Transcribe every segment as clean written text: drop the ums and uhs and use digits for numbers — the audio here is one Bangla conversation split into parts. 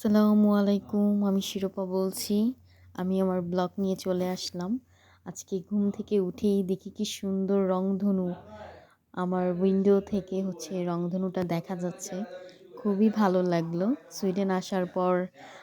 আসসালামু আলাইকুম। আমি শিরোপা বলছি। আমি আমার ব্লগ নিয়ে চলে আসলাম। আজকে ঘুম থেকে উঠেই দেখি কি সুন্দর রংধনু। আমার উইন্ডো থেকে রংধনুটা দেখা যাচ্ছে। খুবই ভালো লাগলো। সুইডেন আসার পর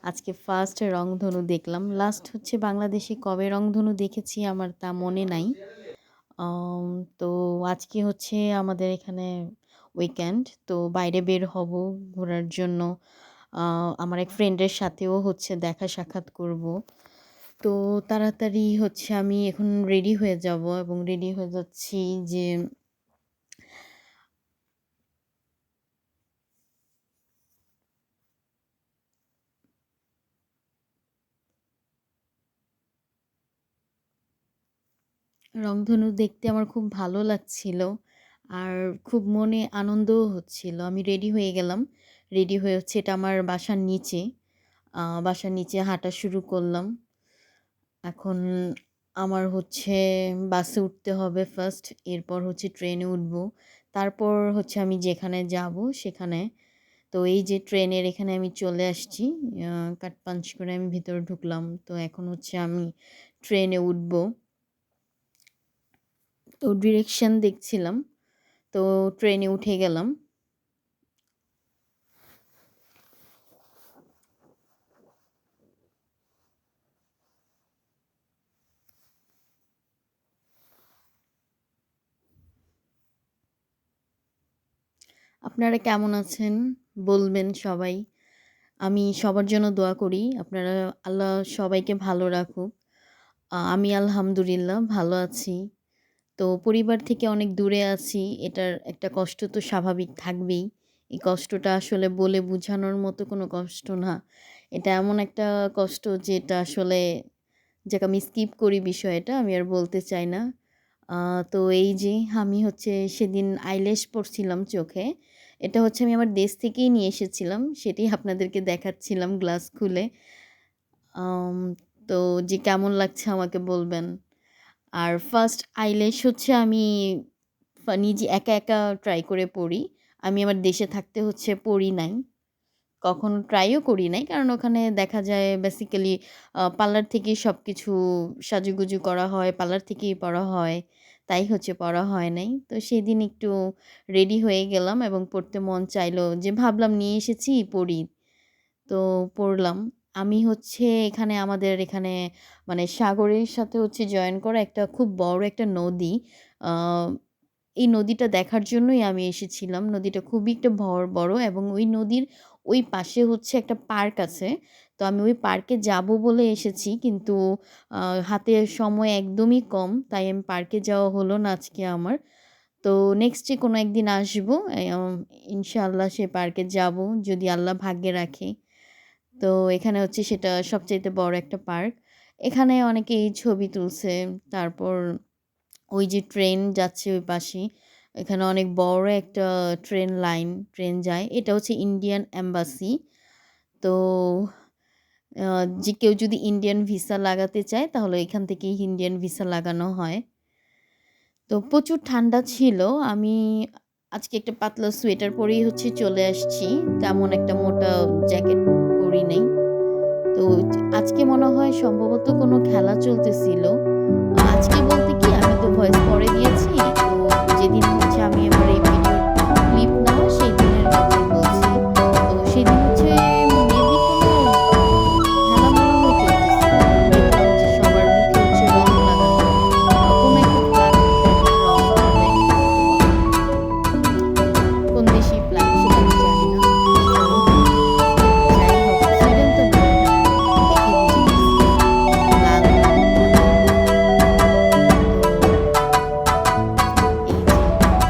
আজকে ফার্স্ট রংধনু দেখলাম। লাস্ট বাংলাদেশে কবে রংধনু দেখেছি আমার তা মনে নাই। আম তো আজকে আমাদের এখানে উইকেন্ড। তো বাইরে বের হব ঘোরার জন্য। আমার এক ফ্রেন্ডের সাথেও দেখা সাক্ষাৎ করব। তো তাড়াতাড়ি আমি এখন রেডি হয়ে যাব এবং রেডি হয়ে যাচ্ছি যে রংধনু দেখতে আমার খুব ভালো লাগছিল। আর খুব মনে আনন্দও হচ্ছিল। আমি রেডি হয়ে গেলাম। রেডি হয়ে এটা আমার বাসার নিচে। বাসার নিচে হাঁটা শুরু করলাম। এখন আমার বাসে উঠতে হবে ফার্স্ট। এরপর ট্রেনে উঠবো। তারপর আমি যেখানে যাব সেখানে। তো এই যে ট্রেনের এখানে আমি চলে আসছি। কাট পাঞ্চ করে আমি ভিতরে ঢুকলাম। তো এখন আমি ট্রেনে উঠবো। তো ডিরেকশন দেখছিলাম। তো ট্রেনে উঠে গেলাম। আপনারা কেমন আছেন বলবেন সবাই। আমি সবার জন্য দোয়া করি। আপনারা আল্লাহ সবাইকে ভালো রাখুক। আমি আলহামদুলিল্লাহ ভালো আছি। তো পরিবার থেকে অনেক দূরে আছি। এটার একটা কষ্ট তো স্বাভাবিক থাকবেই। এই কষ্টটা আসলে বলে বোঝানোর মতো কোনো কষ্ট না। এটা এমন একটা কষ্ট যেটা আসলে যাক আমি স্কিপ করি বিষয়টা। আমি আর বলতে চাই না। আ তো এই যে আমি সেদিন আইল্যাশ পড়ছিলাম চোখে। এটা আমি আমার দেশ থেকেই নিয়ে এসেছিলাম। সেটাই আপনাদেরকে দেখাচ্ছিলাম গ্লাস খুলে। আম তো যে কেমন লাগছে আমাকে বলবেন। আর ফার্স্ট আইল্যাশ আমি নিজে একা, একা ট্রাই করে পড়ি। আমি আমার দেশে থাকতে পড়ি নাই। কখনো ট্রাইও করি নাই। কারণ ওখানে দেখা যায় বেসিক্যালি পার্লার থেকেই সবকিছু সাজুগুজু করা হয়, পার্লার থেকেই পড়া হয়। তাই পড়া হয় নাই। তো সেদিন একটু রেডি হয়ে গেলাম এবং পড়তে মন চাইলো যে ভাবলাম নিয়ে এসেছি পড়ি। তো পড়লাম। আমি এখানে আমাদের এখানে মানে সাগরের সাথে জয়েন করা একটা খুব বড় একটা নদী। আ এই নদীটা দেখার জন্যই আমি এসেছিলাম। নদীটা খুবই একটা বড় এবং ওই নদীর ওই পাশে একটা পার্ক আছে। তো আমি ওই পার্কে যাবো বলে এসেছি। কিন্তু আ হাতে সময় একদমই কম। তাই আমি পার্কে যাওয়া হলো না আজকে আমার। তো নেক্সট ডে কোনো একদিন আসবো। ইনশাআল্লাহ সে পার্কে যাবো যদি আল্লাহ ভাগ্যে রাখে। তো এখানে সেটা সবচাইতে বড় একটা পার্ক। এখানে অনেকেই ছবি তুলছে। তারপর ওই যে ট্রেন যাচ্ছে ওই পাশেই। এখানে অনেক বড় একটা ট্রেন লাইন, ট্রেন যায়। এটা ইন্ডিয়ান এম্বাসি। তো আ যে কেউ যদি ইন্ডিয়ান ভিসা লাগাতে চায় তাহলে এখান থেকেই ইন্ডিয়ান ভিসা লাগানো হয়। তো প্রচুর ঠান্ডা ছিল। আমি আজকে একটা পাতলা সোয়েটার পরেই চলে আসছি। তেমন একটা মোটা জ্যাকেট পরি নাই। তো আজকে মনে হয় সম্ভবত কোনো খেলা চলতেছিল। আজকে বলতে কি আমি তো ভয়েস পরে দিয়েছি। তো যেদিন আমি আমার এই ভিডিওর ক্লিপ নেওয়া সেই দিনের কথাই বলছি। তো সেদিন মেবি কোনো খেলা মনে হয় চলতেছিল। দেখলাম যে সবার মুখে রং লাগানো। কোনো একটা ফ্ল্যাগ টাইপের রং লাগায় হয়তোবা। কোন দেশের ফ্ল্যাগ সেটা আমি জানি না। তো যাই হোক সুইডেন তো না। দেখেই বুঝে গেছি। লাল রং। তো এই যে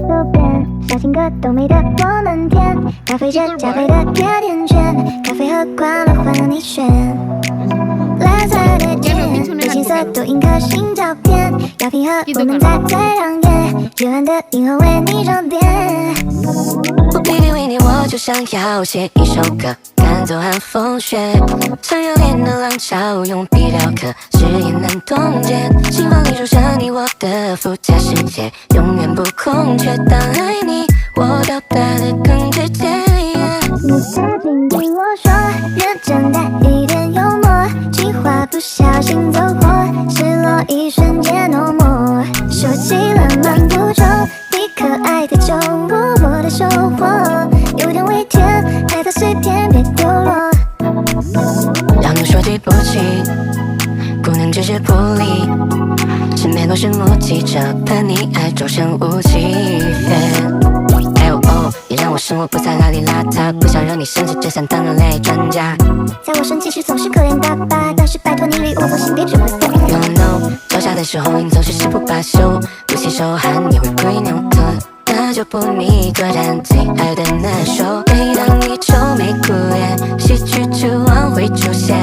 手边，小情歌都没得我们甜，咖啡是加倍的甜甜圈，咖啡和快乐换了你选。蓝色的天，对青色多印颗星照片，要拼合我们在最亮眼，幽暗的银河为你装点。我偏偏为你，我就想要写一首歌，赶走寒风雪，想要恋的浪潮，用笔雕刻，誓言难冻结。心房里住着你我的附加世界，永远不空缺。当爱你，我表达的更直接。你靠近听我说，认真带一点幽默，计划不小心走火，失落一瞬间 no more。说起了漫不周，你可爱的酒窝，我的收获有点微甜，爱的碎片别丢落。让我说对不起，姑娘只是不理，身边都是目击者，怕你爱周身无气氛。也让我生活不再邋里邋遢，不想让你生气，只想当人类专家。在我生气时总是可怜巴巴，但是拜托你离我后心别只会 say You know， 脚下的时候你总是誓不罢休，不洗手汗你会归扭头，那就不你个人最爱的那首。每当你愁眉苦脸，喜剧之王会出现，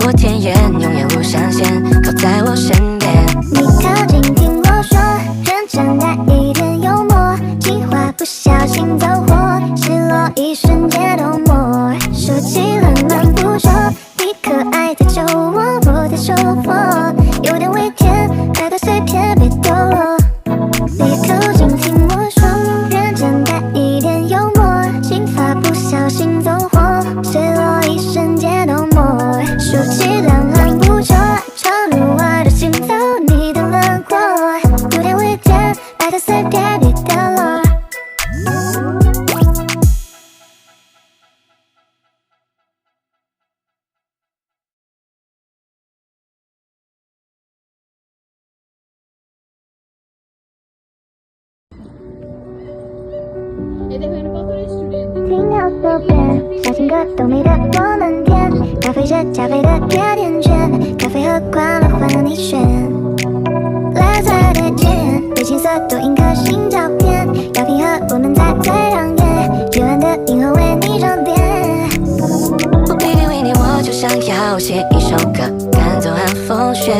我甜言永远无上限，靠在我身边。你靠近听我说，认真带一点幽默，计划不小心走火，失落一瞬间 no more。说起了漫不周，你可爱的酒窝，我的收获有点微甜，爱的碎片别丢落。你靠近听我说，认真带一点幽默，计划不小心走火，失落一瞬间 no more。说起了漫不周，闯入我的心头，你的轮廓有点微甜，爱的碎片别掉落。听到手边，小情歌都没得我们甜，咖啡是加倍的甜甜圈，咖啡和快乐换了你选。蓝色的天，对青色多印颗星照片，要拼合我们在最亮眼，幽暗的银河为你装点。我偏偏为你，我就想要写一首歌，赶走寒风雪，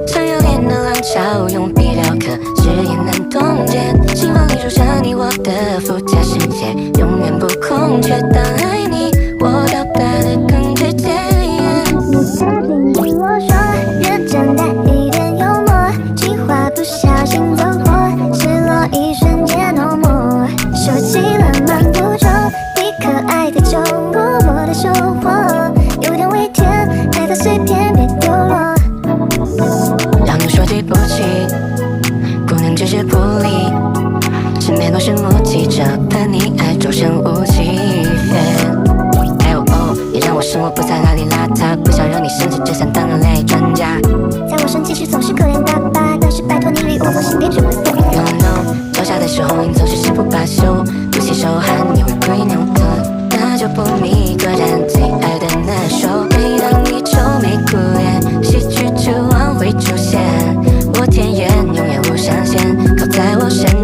想要恋的浪潮，用笔雕刻，誓言难冻结。心房里住着你我的附加世界，永远不空缺。当爱你，我表达的更直接。你靠近听我说，认真带一点幽默，计划不小心走火，失落一瞬间 no more。说起了漫不周，你可爱的酒窝，我的收获有点微甜，爱的碎片别丢落。让我说对不起，姑娘只是不理，身边都是目击者，怕你爱周身无气氛。也让我生活不再邋里邋遢，不想让你生气，只想当人类专家。在我生气时总是可怜巴巴，但是拜托你离我后心别只会 say You know， 脚下的时候你总是誓不罢休，不洗手汗你会归扭头，那就不你个人最爱的那首。每当你愁眉苦脸，喜剧之王会出现，我甜言永远无上限，靠在我身边。